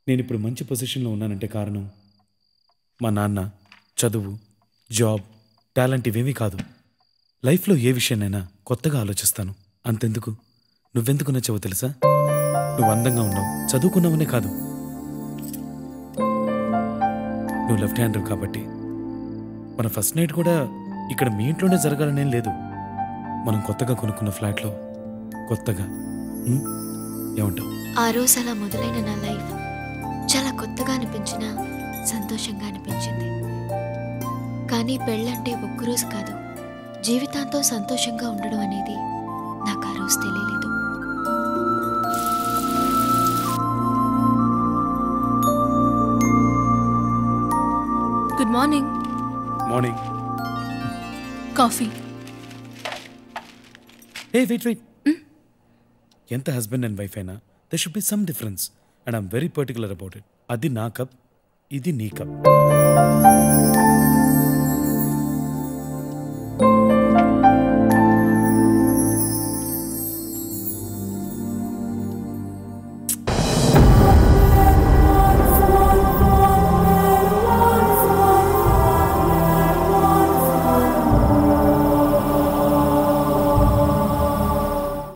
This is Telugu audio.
నేను ఇప్పుడు మంచి పొజిషన్లో ఉన్నానంటే కారణం మా నాన్న, చదువు, జాబ్, టాలెంట్ ఇవేమీ కాదు. లైఫ్లో ఏ విషయాన్నైనా కొత్తగా ఆలోచిస్తాను. అంతెందుకు, నువ్వెందుకు నచ్చావో తెలుసా? నువ్వు అందంగా ఉన్నావు, చదువుకున్నావనే కాదు, నువ్వు లెఫ్ట్ హ్యాండర్ కాబట్టి. మన ఫస్ట్ నైట్ కూడా ఇక్కడ మీ ఇంట్లోనే జరగాలనేం లేదు. మనం కొత్తగా కొనుక్కున్న ఫ్లాట్లో కొత్తగా. ఏమంటావు? ఆ రోజు అలా మొదలైన నా లైఫ్ చాలా కొత్తగా అనిపించిన, సంతోషంగా అనిపించింది. కానీ పెళ్ళంటే ఒక్కరోజు కాదు, జీవితాంతం సంతోషంగా ఉండడం అనేది నాకు ఆ రోజు తెలియలేదు. Good morning. Morning. Coffee. Wait. ఎంత హస్బెండ్ అండ్ వైఫ్ అయినా there should be some difference and I'm very particular about it. అది నా కప్, ఇది నీ కప్.